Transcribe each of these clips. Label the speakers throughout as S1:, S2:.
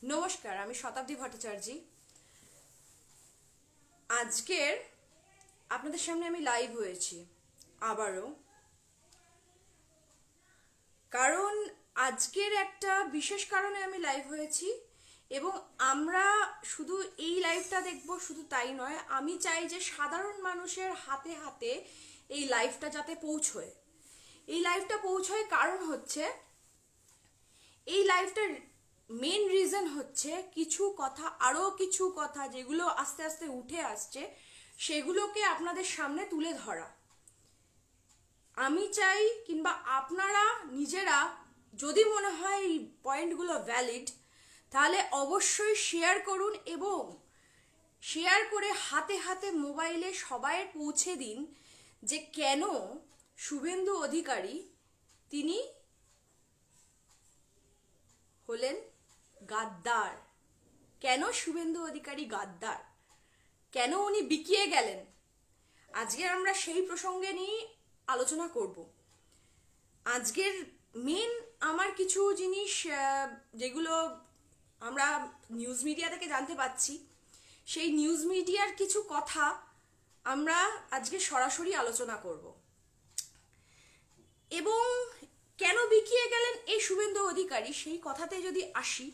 S1: নমস্কার, আমি শতাব্দী ভট্টাচার্য। আজকের আপনাদের সামনে আমি লাইভ হয়েছি আবারও, কারণ আজকের একটা বিশেষ কারণে আমি লাইভ হয়েছি এবং আমরা শুধু এই লাইভটা দেখব শুধু তাই নয়, আমি চাই যে সাধারণ মানুষের হাতে হাতে এই লাইভটা যাতে পৌঁছয়। এই লাইভটা পৌঁছয় কারণ হচ্ছে, এই লাইভটার মেন রিজন হচ্ছে আরো কিছু কথা যেগুলো আস্তে আস্তে উঠে আসছে সেগুলোকে আপনাদের সামনে তুলে ধরা। আমি চাই, কিংবা আপনারা নিজেরা যদি মনে হয় এই পয়েন্টগুলো ভ্যালিড, তাহলে অবশ্যই শেয়ার করুন এবং শেয়ার করে হাতে হাতে মোবাইলে সবাই পৌঁছে দিন যে কেন শুভেন্দু অধিকারী তিনি হলেন গাদ্দার, কেন শুভেন্দু অধিকারী গাদ্দার, কেন উনি বিকিয়ে গেলেন। আজকে আমরা সেই প্রসঙ্গে নিয়ে আলোচনা করব। আজকের মেন আমার কিছু জিনিস যেগুলো আমরা নিউজ মিডিয়া থেকে জানতে পাচ্ছি, সেই নিউজ মিডিয়ার কিছু কথা আমরা আজকে সরাসরি আলোচনা করব। এবং কেন বিকিয়ে গেলেন এই শুভেন্দু অধিকারী সেই কথাতে যদি আসি,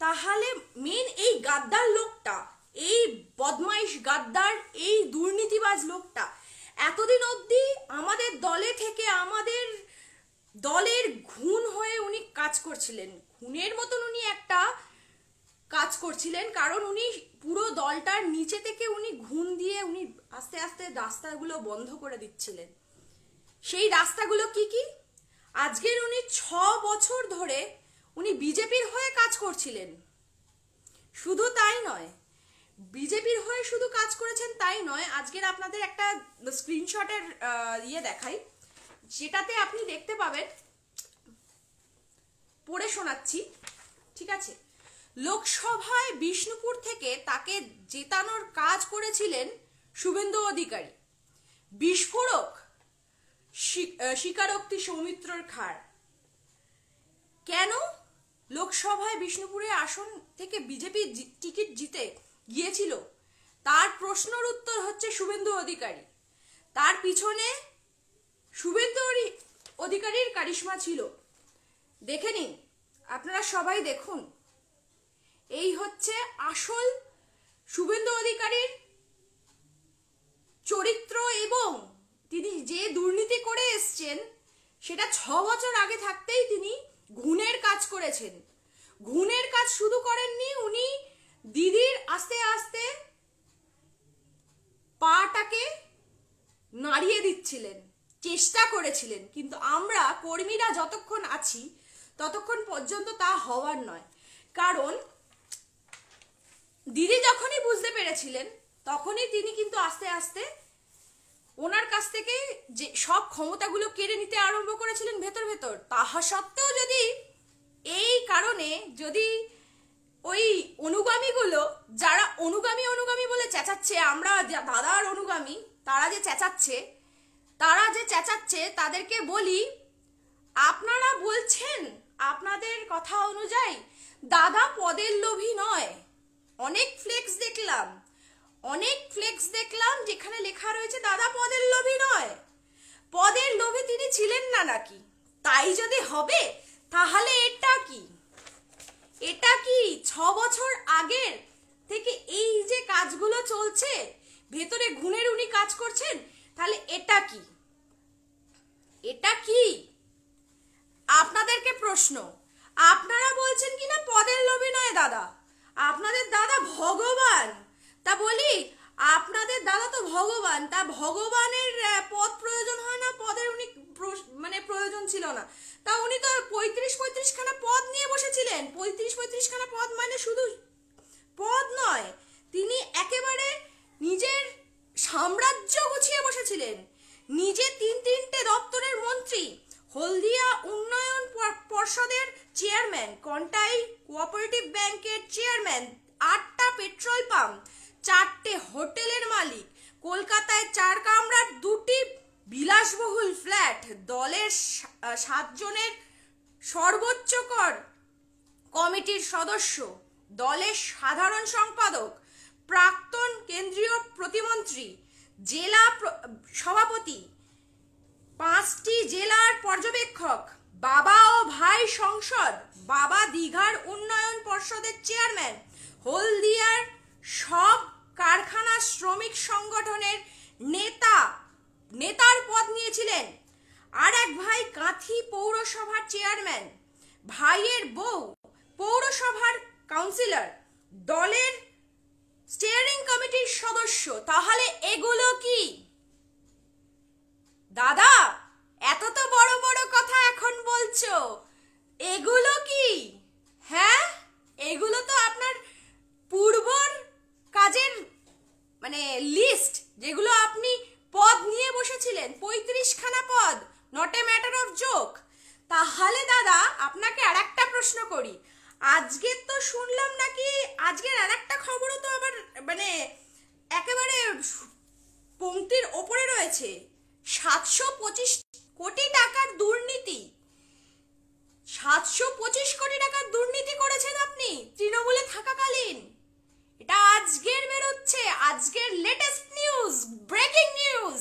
S1: তাহলে মেন এই গাদ্দার লোকটা, এই বদমাইশ গাদ্দার, এই দুর্নীতিবাজ লোকটা এতদিন অবধি আমাদের দলে থেকে আমাদের দলের ঘুণ হয়ে উনি কাজ করছিলেন, ঘুণের মতন উনি একটা কাজ করছিলেন। কারণ উনি পুরো দলটার নিচে থেকে উনি ঘুণ দিয়ে উনি আস্তে আস্তে রাস্তাগুলো বন্ধ করে দিচ্ছিলেন। সেই রাস্তাগুলো কি কি? আজকের উনি 6 বছর ধরে উনি বিজেপির হয়ে কাজ করছিলেন। শুধু তাই নয়, বিজেপির হয়ে শুধু কাজ করেছেন তাই নয়, আজকের আপনাদের একটা স্ক্রিনশটের দেখাই, যেটাতে আপনি দেখতে পাবেন, পড়ে শোনাচ্ছি, ঠিক আছে? লোকসভায় বিষ্ণুপুর থেকে তাকে জেতানোর কাজ করেছিলেন শুভেন্দু অধিকারী। বিস্ফোরক স্বীকারোক্তি সৌমিত্রর খাড়। কেন লোকসভায় বিষ্ণুপুরের আসন থেকে বিজেপি টিকিট জিতে গিয়েছিল, তার প্রশ্নের উত্তর হচ্ছে শুভেন্দু অধিকারী। তার পিছনে শুভেন্দু অধিকারীর কারিশমা ছিল। দেখে নিন, আপনারা সবাই দেখুন, এই হচ্ছে আসল শুভেন্দু অধিকারীর চরিত্র এবং তিনি যে দুর্নীতি করে এসছেন সেটা 6 বছর আগে থাকতেই তিনি ঘুণের কাজ করেছেন। ঘুণের কাজ শুধু করেননি, উনি দিদির আস্তে আস্তে পাটাকে নাড়িয়ে দিচ্ছিলেন, চেষ্টা করেছিলেন, কিন্তু আমরা কর্মীরা যতক্ষণ আছি ততক্ষণ পর্যন্ত তা হওয়ার নয়। কারণ দিদি যখনই বুঝতে পেরেছিলেন তখনই তিনি কিন্তু আস্তে আস্তে ওনার কাছ থেকে যে সব ক্ষমতাগুলো কেড়ে নিতে আরম্ভ করেছিলেন ভেতর ভেতর। তাহা সত্ত্বেও যদি এই কারণে যদি ওই অনুগামীগুলো, যারা অনুগামী বলে চেঁচাচ্ছে, আমরা দাদার অনুগামী, তারা যে চেঁচাচ্ছে তাদেরকে বলি, আপনারা বলছেন আপনাদের কথা অনুযায়ী দাদা পদের লোভী নয়। অনেক ফ্লেক্স দেখলাম যেখানে লেখা রয়েছে দাদা পদের লোভী নয়। পদের লোভী তিনি ছিলেন না নাকি? তাই যদি হবে তাহলে এটা কি 6 বছর আগের থেকে এই যে কাজগুলো চলছে, ভেতরে ঘুণের উনি কাজ করছেন, তাহলে এটা কি? আপনাদেরকে প্রশ্ন, আপনারা বলছেন কিনা পদের লোভী নয় দাদা, আপনাদের দাদা ভগবান। তা বলি, আপনাদের দাদা তো ভগবান, তা ভগবানের পদ প্রয়োজন হয় না? পদের উনি প্রয়োজন ছিল না, তা উনি তো 35 খানা পদ নিয়ে বসেছিলেন। 35 খানা পদ মানে শুধু পদ নয়, তিনি একেবারে নিজের সাম্রাজ্য গুছিয়ে বসেছিলেন। নিজে 3টে দপ্তরের মন্ত্রী, হলদিয়া উন্নয়ন পর্ষদের চেয়ারম্যান, কন্টাই কোঅপারেটিভ ব্যাংকের চেয়ারম্যান, 8টা পেট্রোল পাম্প, 4টে হোটেলের মালিক, কলকাতায় 4 কামরার 2টি বিলাসবহুল ফ্ল্যাট, দলের 7 জনের সর্বোচ্চ কর কমিটির সদস্য, দলের সাধারণ সম্পাদক, প্রাক্তন কেন্দ্রীয় প্রতিমন্ত্রী, জেলা সভাপতি, 5টি জেলার পর্যবেক্ষক, বাবা ও ভাই সংসদ, বাবা দীঘার উন্নয়ন পর্ষদের চেয়ারম্যান, হলদিয়ার সব কারখানা শ্রমিক সংগঠনের নেতার পদ নিয়েছিলেন। আর এক ভাই কাঁথি পৌরসভার চেয়ারম্যান, ভাইয়ের বউ পৌরসভার কাউন্সিলর, দলের স্টিয়ারিং কমিটির সদস্য। তাহলে এগুলো কি দাদা? এত তো বড় বড় কথা এখন বলছো, এগুলো কি? হ্যাঁ, এগুলো তো আপনার পূর্বর কাজের মানে লিস্ট, যেগুলো আপনি পদ নিয়ে বসেছিলেন, 35খানা পদ, not a matter of joke. তাহলে দাদা আপনাকে আর একটা প্রশ্ন করি, আজকে তো শুনলাম নাকি আজকের আর একটা খবরও তো আবার মানে একেবারে পংক্তির ওপরে রয়েছে, 725 কোটি টাকার দুর্নীতি। 725 কোটি টাকার দুর্নীতি করেছেন আপনি তৃণমূলে থাকাকালীন। এটা আজকের বেরোচ্ছে, আজকের লেটেস্ট নিউজ, ব্রেকিং নিউজ।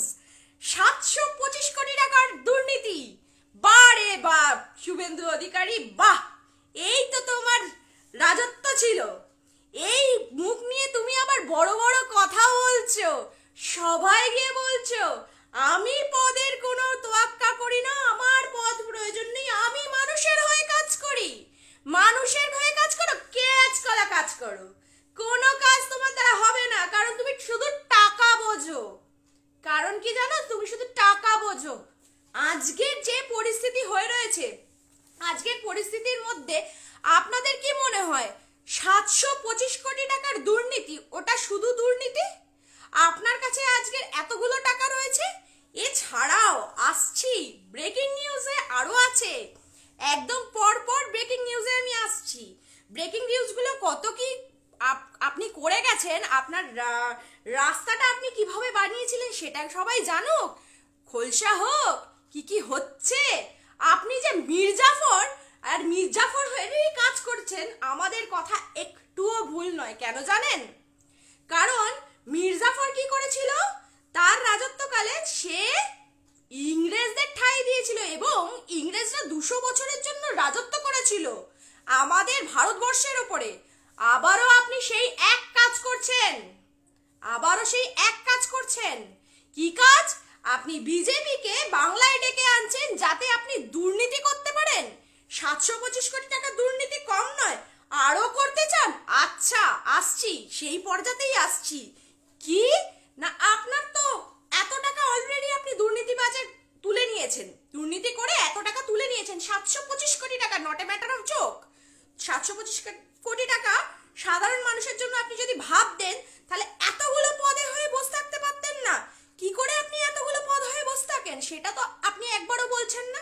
S1: 725 কোটি টাকার দুর্নীতি। বারে বাপ শুভেন্দু অধিকারী, বাহ, এই তো তোমার রাজত্ব ছিল। এই মুখ নিয়ে তুমি আবার বড় বড় কথা বলছো, সবাই গিয়ে বলছো আমি পদের কোনো তোয়াক্কা করি না, আমার পদ প্রয়োজন নেই, আমি মানুষের হয়ে কাজ করি। মানুষের হয়ে কাজ করো, ক্যাচ কলা কাজ করো, কোনো কাজ তোমার দ্বারা হবে না, কারণ তুমি শুধু টাকা বোঝো। কারণ কি জানো, তুমি শুধু টাকা বোঝো। আজকের যে পরিস্থিতি হয়ে রয়েছে, আজকের পরিস্থিতির মধ্যে আপনাদের কি মনে হয় 725 কোটি টাকার দুর্নীতি ওটা শুধু দুর্নীতি? আপনার কাছে আজকের এতগুলো টাকা রয়েছে, এছাড়াও আসছি ব্রেকিং নিউজে আরো আছে, একদম পর ব্রেকিং নিউজে আমি আসছি। ব্রেকিং নিউজগুলো কত কি আপনি করে গেছেন, আপনার রাস্তাটা আপনি কিভাবে বানিয়েছিলেন সেটা সবাই জানুক, খোলসা হোক কি হচ্ছে। আপনি যে মির্জাফর হয়ে কাজ করছেন, আমাদের কথা একটুও ভুল নয়। কেন জানেন? কারণ মির্জাফর কি করেছিল, তার রাজত্বকালে সে ইংরেজদের ঠাঁই দিয়েছিল এবং ইংরেজরা 200 বছরের জন্য রাজত্ব করেছিল আমাদের ভারতবর্ষের ওপরে। আবারও আপনি সেই এক কাজ করছেন, কি কাজ? আপনি বিজেপিকে বাংলায় ডেকে আনছেন যাতে আপনি দুর্নীতি করতে পারেন। 725 কোটি টাকা দুর্নীতি কম নয়, আরো করতে চান? আচ্ছা, আসছি, সেই পর্যাতেই আসছি। কি না, আপনার তো এত টাকা অলরেডি আপনি দুর্নীতিবাজে তুলে নিয়েছেন, দুর্নীতি করে এত টাকা তুলে নিয়েছেন। 725 কোটি টাকা, not a matter of joke. 725 কোটি টাকা সাধারণ মানুষের জন্য আপনি যদি ভাব দেন, তাহলে এতগুলো পদে হয়ে বসে থাকতে পারতেন না। কি করে আপনি এতগুলো পদ হয়ে বসে থাকেন সেটা তো আপনি একবারও বলছেন না।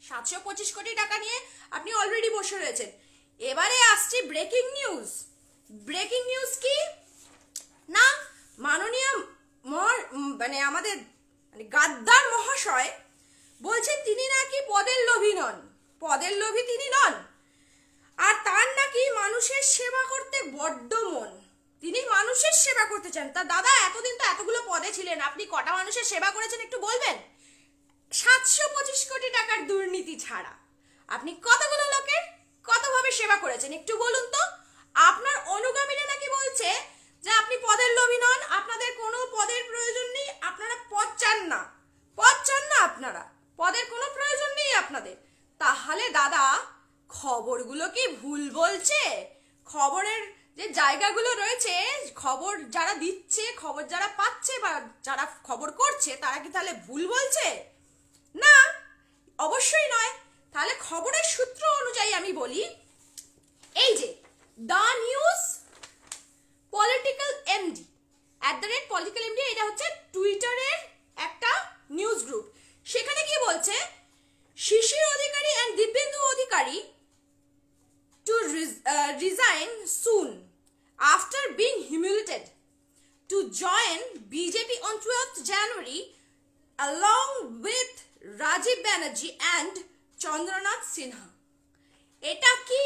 S1: 725 কোটি টাকা নিয়ে আপনি অলরেডি বসে রয়েছেন। এবারে আসছে ব্রেকিং নিউজ। ব্রেকিং নিউজ কি না, মাননীয় আমাদের গাদ্দার মহাশয় বলছেন তিনি নাকি পদের লোভী নন, পদের লোভী তিনি নন, আর তার নাকি মানুষের সেবা করতে বড্ড মন, তিনি মানুষের সেবা করতে চান। তা দাদা, এতদিন তো এতগুলো পদে ছিলেন, আপনি কটা মানুষের সেবা করেছেন একটু বলবেন? 725 কোটি টাকার দুর্নীতি ছাড়া আপনি কতগুলো লোকের কতভাবে সেবা করেছেন একটু বলুন তো। আপনার অনুগামীরা নাকি বলছে যে আপনি পদের লোভী নন, আপনাদের কোনো পদের প্রয়োজন নেই, আপনারা পদ চান না, আপনারা পদের কোনো প্রয়োজন নেই আপনাদের। তাহলে দাদা, খবরগুলো কি ভুল বলছে? খবরের যে জায়গাগুলো রয়েছে, খবর যারা দিচ্ছে, খবর যারা পাচ্ছে বা যারা খবর করছে, তারা কি তাহলে ভুল বলছে? না, অবশ্যই নয়। তাহলে খবরের সূত্র অনুযায়ী আমি বলি, এই যে the news political MD @political MD, এটা হচ্ছে টুইটারের একটা নিউজ গ্রুপ। সেখানে কি বলছে, Sisir Adhikari and Dibyendu Adhikari to resign soon after being humiliated to join BJP on 12th January along with Rajiv Banerjee and Chandranath Sinha. এটা কি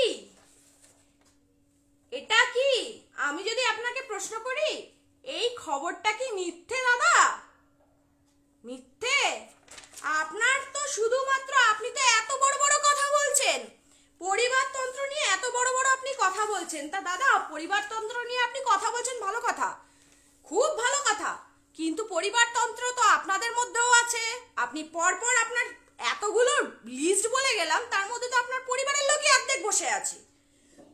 S1: বলছেন। তা দাদা, পরিবারতন্ত্র নিয়ে আপনি কথা বলছেন, ভালো কথা, খুব ভালো কথা, কিন্তু পরিবারতন্ত্র তো আপনাদের মধ্যেও আছে। আপনি পরপর আপনার এতগুলো লিস্ট বলে গেলাম, তার মধ্যে তো আপনার পরিবারের লোকই অর্ধেক বসে আছে।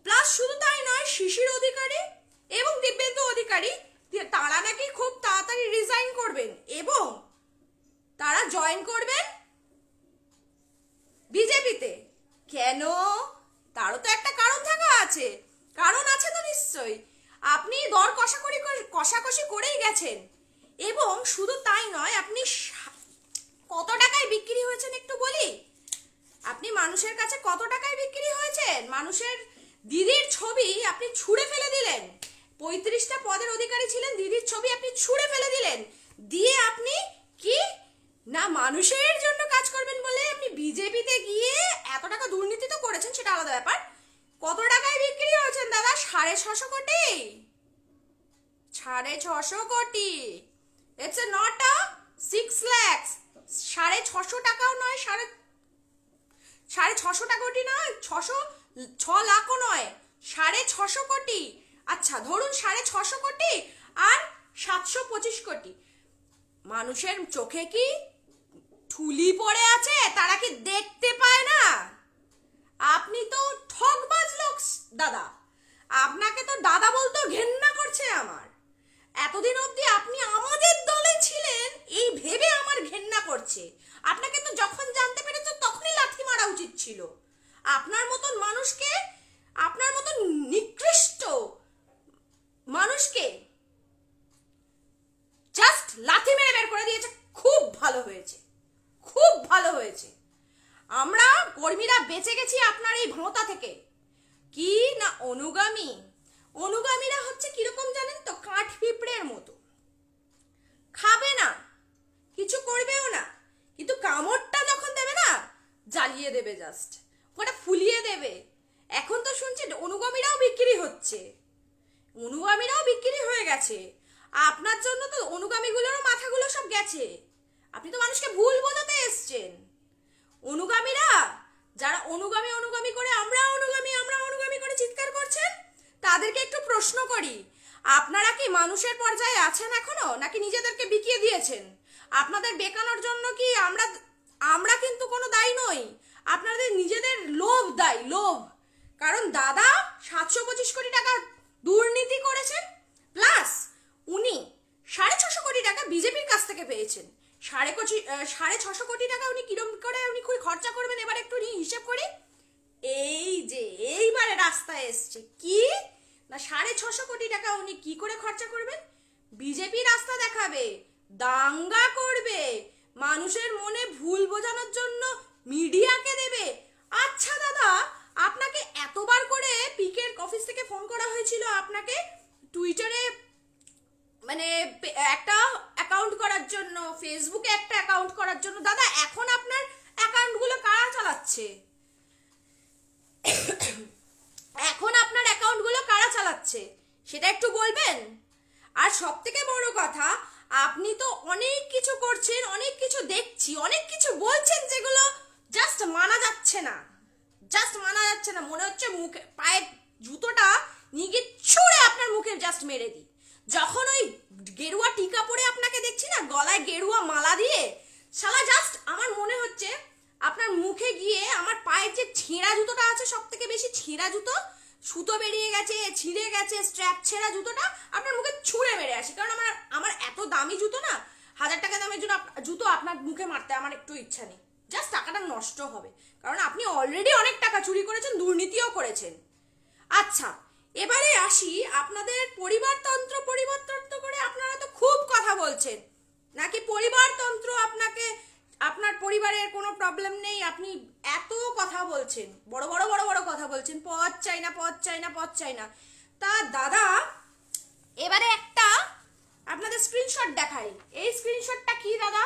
S1: প্লাস শুধু তাই নয়, শিশির অধিকারী এবং দিব্যেন্দু অধিকারী তারা নাকি খুব তাড়াতাড়ি রিজাইন করবেন এবং তারা জয়েন করবেন বিজেপিতে। কেন? তারও তো একটা কারণ থাকা আছে, কারণ আছে তো নিশ্চয়ই। আপনি দর কষাকষি করেই গেছেন এবং শুধু তাই নয়, আপনি কত টাকায় বিক্রি হয়েছেন একটু বলি। আপনি মানুষের কাছে কত টাকায় বিক্রি হয়েছেন? মানুষের দিদির ছবি আপনি ছুঁড়ে ফেলে দিলেন। 35টা পদের অধিকারী ছিলেন, দিদির ছবি আপনি ছুঁড়ে ফেলে দিলেন। দিয়ে আপনি কি না মানুষের জন্য কাজ করবেন বলে আপনি বিজেপিতে গিয়ে এত টাকা দুর্নীতি তো করেছেন, সেটা আলাদা ব্যাপার। কত টাকায় বিক্রি হয়েছেন দাদা? 650 কোটি। 650 কোটি। It's not a 6 lakh. 650 টাকাও নয়, 650 কোটি নয়, 6 লাখও নয়, 650 কোটি। আচ্ছা ধরুন 650 কোটি আর 725 কোটি। মানুষের চোখে কি ঠুলি পড়ে আছে? তারা কি দেখতে পায় না? আপনি তো ঠকবাজ লোক দাদা। আপনাকে তো দাদা বলতেও ঘেন্না করছে আমার। এতদিন অবধি আপনি আমাদের দলে ছিলেন এই ভেবে আমার ঘেন্না করছে। আপনাকে তো যখন জানতে পেরেছো তখনই লাথি মারা উচিত ছিল। আপনার মতন মানুষকে, আপনার মতন নিকৃষ্ট মানুষকে জাস্ট লাথি মেরে বের করে দিয়েছে। খুব ভালো হয়েছে, খুব ভালো হয়েছে। আমরা কর্মীরা বেঁচে গেছি আপনার এই ভোঁতা থেকে। কি না অনুগামীরা হচ্ছে কিরকম জানেন তো? কাঠ পিঁপড়ের মতো, খাবে না, কিছু করবেও না, কিন্তু কামড়টা যখন দেবে না, জ্বালিয়ে দেবে, জাস্ট ওটা ফুলিয়ে দেবে। এখন তো শুনছি অনুগামীরাও বিক্রি হচ্ছে, অনুগামীরাও বিক্রি হয়ে গেছে। আপনার জন্য তো অনুগামীগুলোরও মাথাগুলো সব গেছে। আপনি তো মানুষকে ভুল বোঝাতে এসছেন। অনুগামীরা যারা অনুগামী করে আমরা অনুগামী করে চিৎকার করছেন, তাদেরকে একটু প্রশ্ন করি, আপনারা কি মানুষের পর্যায়ে আছেন এখনো, নাকি নিজেদেরকে বিকিয়ে দিয়েছেন? আপনাদের বেকানোর জন্য কি আমরা কিন্তু কোনো দায়ী নই, আপনাদের নিজেদের লোভ দায়ী, লোভ। কারণ দাদা 725 কোটি টাকা দুর্নীতি করেছেন, প্লাস উনি 650 কোটি টাকা বিজেপির কাছ থেকে পেয়েছেন। 650 কোটি টাকা উনি কিরম করে উনি খরচা করবেন এবার একটু হিসেব করি। এই যে এইবারে রাস্তায় এসছে কি না 650 কোটি টাকা উনি কি করে খরচা করবেন? বিজেপি রাস্তা দেখাবে, দাঙ্গা করবে, মানুষের মনে ভুল বোঝানোর জন্য মিডিয়াকে দেবে। আচ্ছা দাদা, আপনাকে এতবার করে পিকের অফিস থেকে ফোন করা হয়েছিল আপনাকে টুইটারে মানে একটা অ্যাকাউন্ট করার জন্য, ফেসবুকে একটা অ্যাকাউন্ট করার জন্য। দাদা এখন আপনার অ্যাকাউন্টগুলো কারা চালাচ্ছে? এখন আপনার অ্যাকাউন্টগুলো কারা চালাচ্ছে সেটা একটু বলবেন। আর সব থেকে বড় কথা, আপনি তো অনেক কিছু করছেন, অনেক কিছু দেখছি, অনেক কিছু বলছেন যেগুলো জাস্ট মানা যাচ্ছে না, মনে হচ্ছে মুখে পায়ের জুতোটা নিয়ে ছুঁড়ে আপনার মুখে জাস্ট মেরে দিই। যখন ওই গেরুয়া টিকা পরে আপনাকে দেখছি না, গলায় গেরুয়া মালা দিয়ে, শালা জাস্ট আমার মনে হচ্ছে আপনার মুখে গিয়ে আমার পায়ের যে ছেঁড়া জুতোটা আছে, সব থেকে বেশি ছেঁড়া জুতো, সুতো বেরিয়ে গেছে, ছিঁড়ে গেছে, স্ট্র্যাপ ছেঁড়া জুতোটা আপনার মুখে ছুঁড়ে মেরে আসি। কারণ আমার এত দামি জুতো না, 1000 টাকা দামের জুতো আপনার মুখে মারতে আমার একটু ইচ্ছা নেই। জাস্ট টাকাটা নষ্ট হবে, কারণ আপনি অলরেডি অনেক টাকা চুরি করেছেন, দুর্নীতিও করেছেন। আচ্ছা এবারে আসি, আপনাদের পরিবারতন্ত্র করে আপনারা তো খুব কথা বলছেন, নাকি পরিবারতন্ত্র আপনার পরিবারের কোনো প্রবলেম নেই, আপনি এত কথা বলছেন, বড় কথা বলছেন, পদ চাই না। তা দাদা এবারে একটা আপনাদের স্ক্রিনশট দেখাই। এই স্ক্রিনশটটা কি দাদা?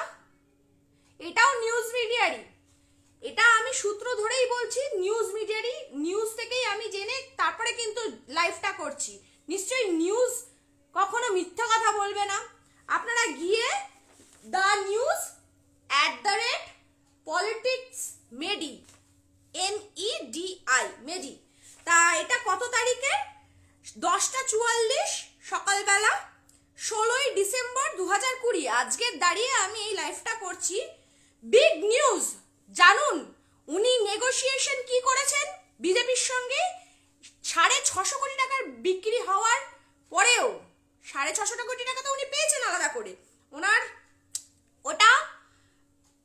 S1: এটাও নিউজ মিডিয়ারই, এটা আমি সূত্র ধরেই বলছি, নিউজ থেকেই আমি জেনে তারপরে কিন্তু লাইভটা করছি। নিশ্চয়ই নিউজ কখনো মিথ্যা কথা বলবে না। আপনারা গিয়ে thenews@politicsmedi MEDI তা এটা কত তারিখে? 10:44 সকালবেলা 16ই ডিসেম্বর 2020 আজকের দাঁড়িয়ে আমি এই লাইভটা করছি। বিগ নিউজ জানুন, উনি নেগোসিয়েশন কি করেছেন বিজেপির সঙ্গে। 650 কোটি টাকার বিক্রি হওয়ার পরেও 650 কোটি টাকা তো উনি পেয়েছেন আলাদা করে, ওনার ওটা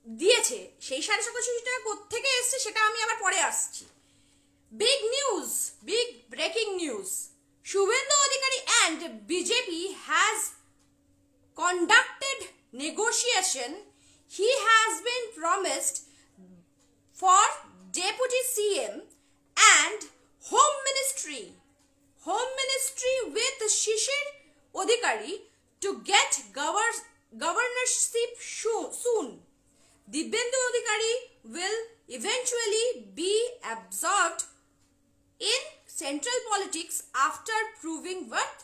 S1: দিয়েছে। সেই 650 কোটি টাকা কোত্থেকে এসছে সেটা আমি আবার পরে আসছি। Big news, big breaking news, Shubhendu Adhikari and BJP has conducted negotiation. He has been promised for Deputy CM and Home Ministry with Shishir Adhikari to get governorship soon. Dibyendu Adhikari will eventually be absorbed in central politics after proving what?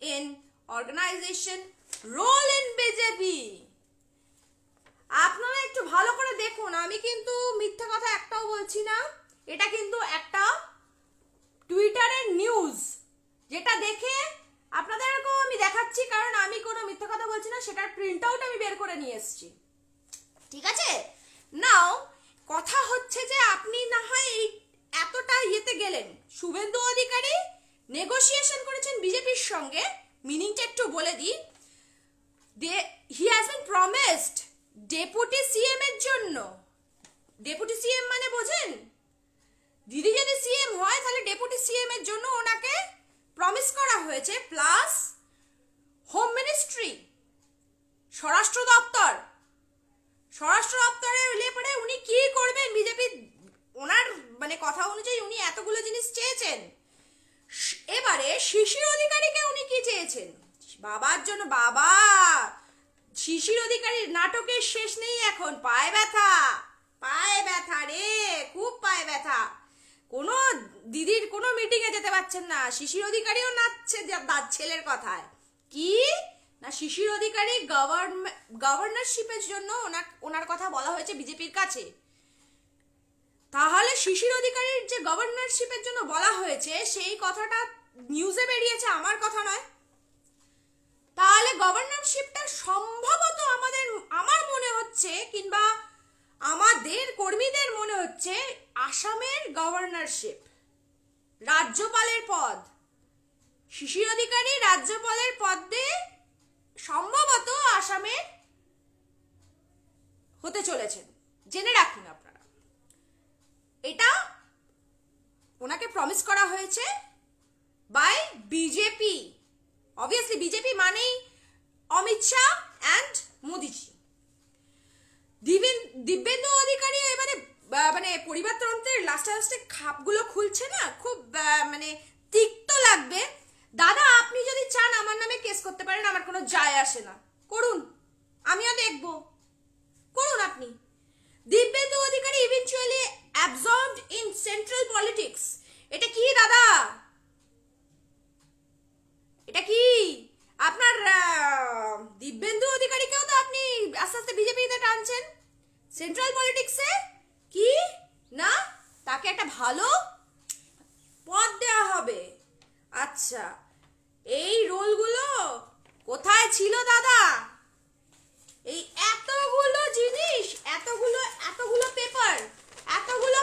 S1: In organization role in BJP. আপনারা একটু ভালো করে দেখুন, আমি কিন্তু মিথ্যা কথা একটাও বলছি না। এটা কিন্তু একটা টুইটারের নিউজ, যেটা দেখে আপনাদেরকেও আমি দেখাচ্ছি, কারণ আমি কোনো মিথ্যা কথা বলছি না, সেটার প্রিন্ট আউট আমি বের করে নিয়ে এসেছি। ঠিক আছে, নাও কথা হচ্ছে যে আপনি না হয় এই এতটা ইয়েতে গেলেন। শুভেন্দু অধিকারী নেগোসিয়েশন করেছেন বিজেপির সঙ্গে, মিনিংটা একটু বলে দিই। He has been promised deputy CM এর জন্য। ডেপুটি সিএম মানে বোঝেন? দিদি যদি সিএম হয় তাহলে ডেপুটি সিএম এর জন্য ওনাকে প্রমিস করা হয়েছে, প্লাস হোম মিনিস্ট্রি, স্বরাষ্ট্র দপ্তরে পরে উনি কি করবেন বিজেপি, ওনার মানে কথা অনুযায়ী উনি এতগুলো জিনিস চেয়েছেন। এবারে শিশির অধিকারীকে উনি কি চেয়েছেন? বাবার জন্য, বাবা শিশির অধিকারীর নাটকের শেষ নেই এখন। পায়ে ব্যথা রে, খুব পায়ে ব্যথা। কোনো দিদির কোনো মিটিং এ যেতে পারছেন না। শিশির অধিকারীও নাচছে ছেলের কথায়। কি না, শিশির অধিকারী গভর্নরশিপের জন্য ওনার কথা বলা হয়েছে বিজেপির কাছে। তাহলে শিশির অধিকারীর যে গভর্নরশিপের জন্য বলা হয়েছে সেই কথাটা নিউজে বেরিয়েছে, আমার কথা নয়। তাহলে গভর্নরশিপটা সম্ভবত আমার মনে হচ্ছে, কিংবা আমাদের কর্মীদের মনে হচ্ছে, আসামের গভর্নরশিপ, রাজ্যপালের পদ। শিশির অধিকারী রাজ্যপালের পদে সম্ভবত আসামের হতে চলেছেন, জেনে রাখুন আপনারা। এটা ওনাকে প্রমিস করা হয়েছে বাই বিজেপি। অবভিয়াসলি বিজেপি মানেই অমিত শাহ অ্যান্ড মোদিজি। দিব্যেন্দু অধিকারী এবারে মানে পরিবারতন্ত্রের লাস্টে খাপগুলো খুলছে না, খুব মানে তিক্ত লাগবে। দাদা আপনি যদি চান আমার নামে কেস করতে পারেন, আমার কোনো যায় আসে না, করুন, আমিও দেখব, করুন আপনি। Dibyendu Adhikari eventually absorbed in central politics. এটা কি দাদা, এটা কি আপনার দিব্যেন্দু অধিকারীকেও তো আপনি আস্তে আস্তে বিজেপিতে টানছেন সেন্ট্রাল পলিটিক্সে। কি না, তাকে একটা ভালো পদ দেওয়া হবে। আচ্ছা, এই রোলগুলো কোথায় ছিল দাদা? এই এতগুলো জিনিস, এতগুলো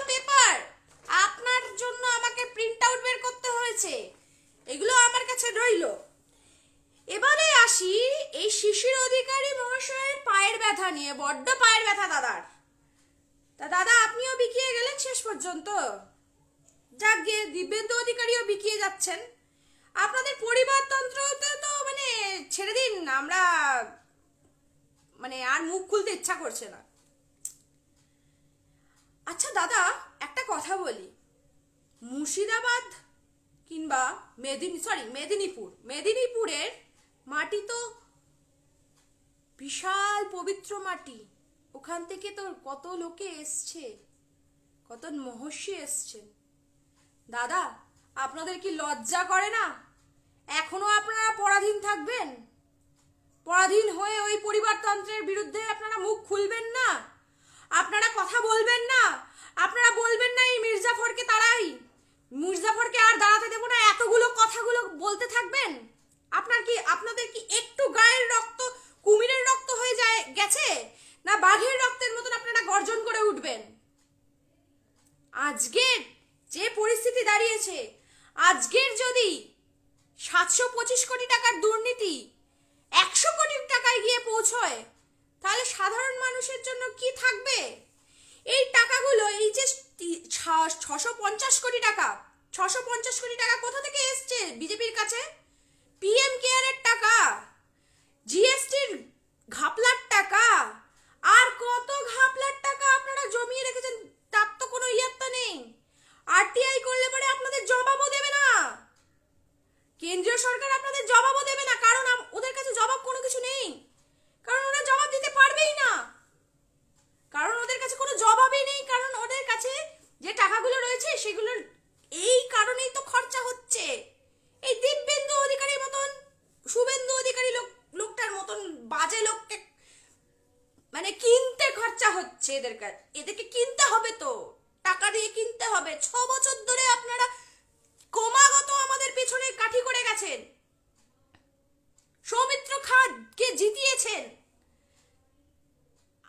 S1: পেপার আপনার জন্য আমাকে প্রিন্ট আউট বের করতে হয়েছে, এগুলো আমার কাছে রইল। এবারে আসি এই শিশির অধিকারী মহাশয়ের পায়ের ব্যথা নিয়ে। বড্ড পায়ের ব্যথা দাদার। তা দাদা আপনিও বিকিয়ে গেলেন শেষ পর্যন্ত। যাক গিয়ে দিব্যেন্দু অধিকারীও বিকিয়ে যাচ্ছেন। আপনাদের পরিবারতন্ত্রতে তো মানে ছেড়ে দিন, আমরা মানে আর মুখ খুলতে ইচ্ছা করছে না। আচ্ছা দাদা একটা কথা বলি, মুর্শিদাবাদ কিংবা মেদিনীপুরের মাটি তো বিশাল পবিত্র মাটি। ওখান থেকে তো কত লোকে এসছে, কত মহর্ষি এসছেন। দাদা আপনাদের কি লজ্জা করে না? এখনো আপনারা পরাধীন থাকবেন? পরাধীন হয়ে ওই পরিবারতন্ত্রের বিরুদ্ধে আপনারা মুখ খুলবেন না, আপনারা কথা বলবেন না, আপনারা বলবেন না এই মির্জাফরকে তাড়াই, মির্জাফরকে আর দাঁড়াতে দেবো না, এতগুলো কথাগুলো দাঁড়িয়েছে। আজকের যদি 725 কোটি টাকার দুর্নীতি 100 কোটি টাকায় গিয়ে পৌঁছয়, তাহলে সাধারণ মানুষের জন্য কি থাকবে? এই টাকাগুলো, এই যে 650 কোটি টাকা, 650 কোটি টাকা কোথা থেকে এসছে বিজেপির কাছে? পিএম কেয়ারের টাকা, জিএসটির ঘাপলার টাকা, আর কত ঘাপলার টাকা আপনারা জমিয়ে রেখেছেন, তার তো কোনো ইয়াত্তা নেই। আরটিআই করলে পরে আপনাদের জবাবও দেবে না, কেন্দ্রীয় সরকার আপনাদের জবাবও দেবে না, কারণ ওদের কাছে জবাব কোনো কিছু নেই, কারণ ওরা জবাব দিতে পারবেই না, কারণ ওদের কাছে কোনো জবাবই নেই, কারণ ওদের কাছে যে টাকাগুলো রয়েছে সেগুলো এই কারণেই তো খরচা হচ্ছে। এই দিব্যেন্দু অধিকারীর মতন, শুভেন্দু অধিকারী লোকটার মতন বাজে লোককে মানে কিনতে খরচা হচ্ছে। এদেরকে কিনতে হবে, তো টাকা দিয়ে কিনতে হবে। 6 বছর ধরে আপনারা ক্রমাগত আমাদের পেছনে কাঠি করে গেছেন, সৌমিত্র খাঁকে জিতিয়েছেন।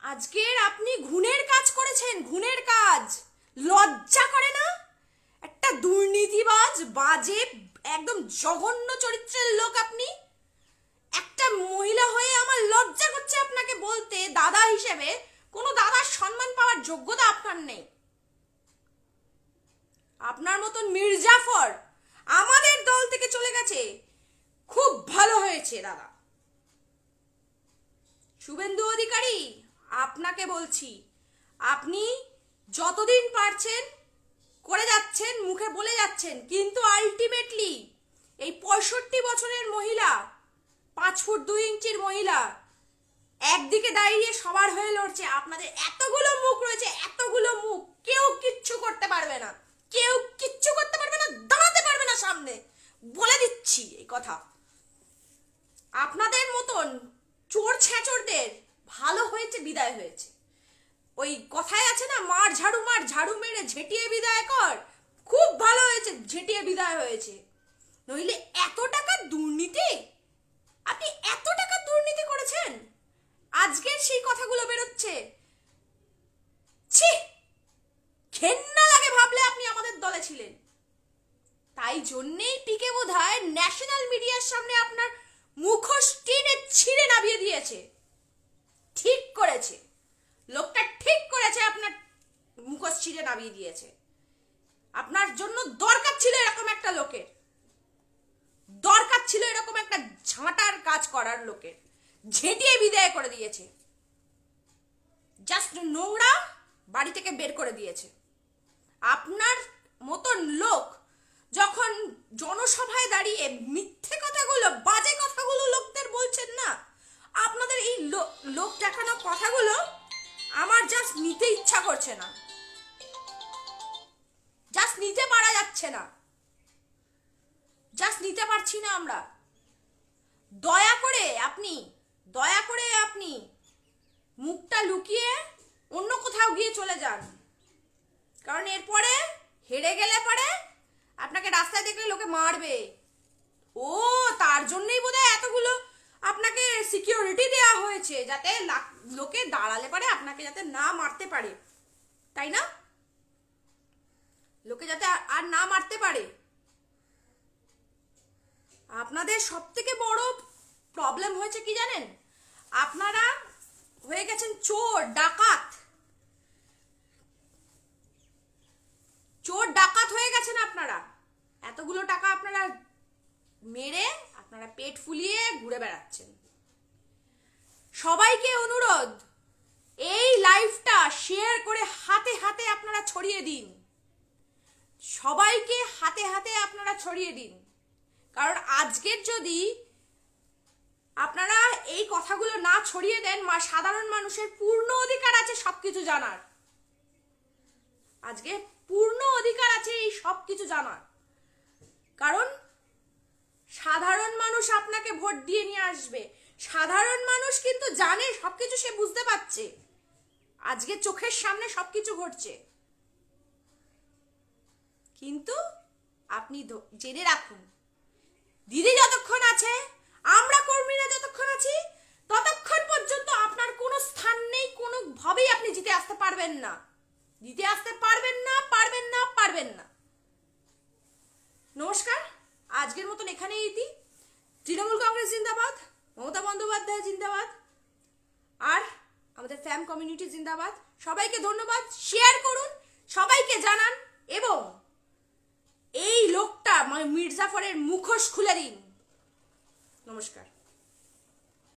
S1: আজকের আপনি ঘুণের কাজ করেছেন, ঘুণের কাজ। লজ্জা করে না? একটা দুর্নীতিবাজ, বাজে, একদম জঘন্য চরিত্রের লোক আপনি। একটা মহিলা হয়ে আমার লজ্জা করছে আপনাকে বলতে, দাদা হিসেবে কোনো দাদার সম্মান পাওয়ার যোগ্যতা আপনার নেই। আপনার মতন মির্জাফর আমাদের দল থেকে চলে গেছে, খুব ভালো হয়েছে দাদা। শুভেন্দু অধিকারী, আপনাকে বলছি, আপনি যতদিন পারছেন করে যাচ্ছেন, মুখে বলে যাচ্ছেন, কিন্তু আলটিমেটলি এই 65 বছরের মহিলা, 5 ফুট 2 ইঞ্চির মহিলা একদিকে দাঁড়িয়ে সবার হয়ে লড়ছে। আপনাদের এতগুলো মুখ রয়েছে, এতগুলো মুখ, কেউ কিচ্ছু করতে পারবে না, কেউ কিচ্ছু করতে পারবে না, দাঁড়াতে পারবে না সামনে, বলে দিচ্ছি এই কথা। আপনাদের মতন চোর ছেঁচড়দের ভালো হয়েছে, বিদায় হয়েছে। ওই কথায় আছে না, মার ঝাড়ু মেরে ঝেঁটিয়ে বিদায় কর, খুব ভালো হয়েছে, ঝেঁটিয়ে বিদায় হয়েছে। নইলে এত টাকার দুর্নীতি, আপনি এত টাকার দুর্নীতি করেছেন, আজকের সেই কথাগুলো বেরোচ্ছে। ছি, ঘেন্না লাগে ভাবলে আপনি আমাদের দলে ছিলেন। তাই জন্যেই পিকে বোধহয় ন্যাশনাল মিডিয়ার সামনে আপনার মুখোশ টেনে ছিঁড়ে নামিয়ে দিয়েছে। ঠিক করেছে, লোকটা ঠিক করেছে, আপনার মুখোশ ছিঁড়ে নামিয়ে দিয়েছে। আপনার জন্য দরকার ছিল এরকম একটা লোকের, দরকার ছিল এরকম একটা ঝাঁটার কাজ করার লোকের, ঝেঁটিয়ে বিদায় করে দিয়েছে, জাস্ট নোংরা বাড়ি থেকে বের করে দিয়েছে। আপনার মতন লোক যখন জনসভায় দাঁড়িয়ে মিথ্যে কথাগুলো, বাজে কথাগুলো লোকদের বলছেন না, আপনাদের এই লোক দেখানো কথাগুলো আমার জাস্ট নিতে ইচ্ছা করছে না, জাস্ট নিতে পারা যাচ্ছে না, জাস্ট নিতে পারছি না আমরা। দয়া করে আপনি মুখটা লুকিয়ে অন্য কোথাও গিয়ে চলে যান, কারণ এরপরে হেরে গেলে পরে আপনাকে রাস্তায় দেখলে লোকে মারবে। ও তার জন্যই বোধহয় এতগুলো আপনাকে সিকিউরিটি দেওয়া হয়েছে, যাতে লোকে দাঁড়ালে পারে আপনাকে যাতে না মারতে পারে, তাই না? লোকে যাতে আর না মারতে পারে। আপনাদের সব থেকে বড় প্রবলেম হয়েছে কি জানেন? আপনারা হয়ে গেছেন চোর ডাকাত, চোর ডাকাত হয়ে গেছেন আপনারা। এতগুলো টাকা আপনারা মেরে আপনারা পেট ফুলিয়ে ঘুরে বেড়াচ্ছেন। সবাইকে অনুরোধ, এই লাইভটা শেয়ার করে হাতে হাতে আপনারা ছড়িয়ে দিন, সবাইকে হাতে হাতে আপনারা ছড়িয়ে দিন। কারণ আজকের যদি আপনারা এই কথাগুলো না ছড়িয়ে দেন, সাধারণ মানুষের পূর্ণ অধিকার আছে সবকিছু জানার, আজকে পূর্ণ অধিকার আছে এই সবকিছু জানার। কারণ সাধারণ মানুষ আপনাকে ভোট দিয়ে নিয়ে আসবে, সাধারণ মানুষ কিন্তু জানে সবকিছু, সে বুঝতে পারছে আজকে চোখের সামনে সবকিছু ঘটছে। কিন্তু আপনি জেনে রাখুন, দিদি যতক্ষণ আছে, আমরা কর্মীরা যতক্ষণ আছি, ততক্ষণ পর্যন্ত আপনার কোনো স্থান নেই, কোনোভাবেই আপনি জিতে আসতে পারবেন না, জিতে আসতে পারবেন না, পারবেন না, পারবেন না। নমস্কার, আজকের মতন এখানেই ইতি। তৃণমূল কংগ্রেস জিন্দাবাদ, মমতা বন্দ্যোপাধ্যায় জিন্দাবাদ, আর আমাদের ফ্যাম কমিউনিটি জিন্দাবাদ। সবাইকে ধন্যবাদ, শেয়ার করুন, সবাইকে জানান এবং এই লোকটা মির্জাফরের মুখোশ খুলে দিন। নমস্কার।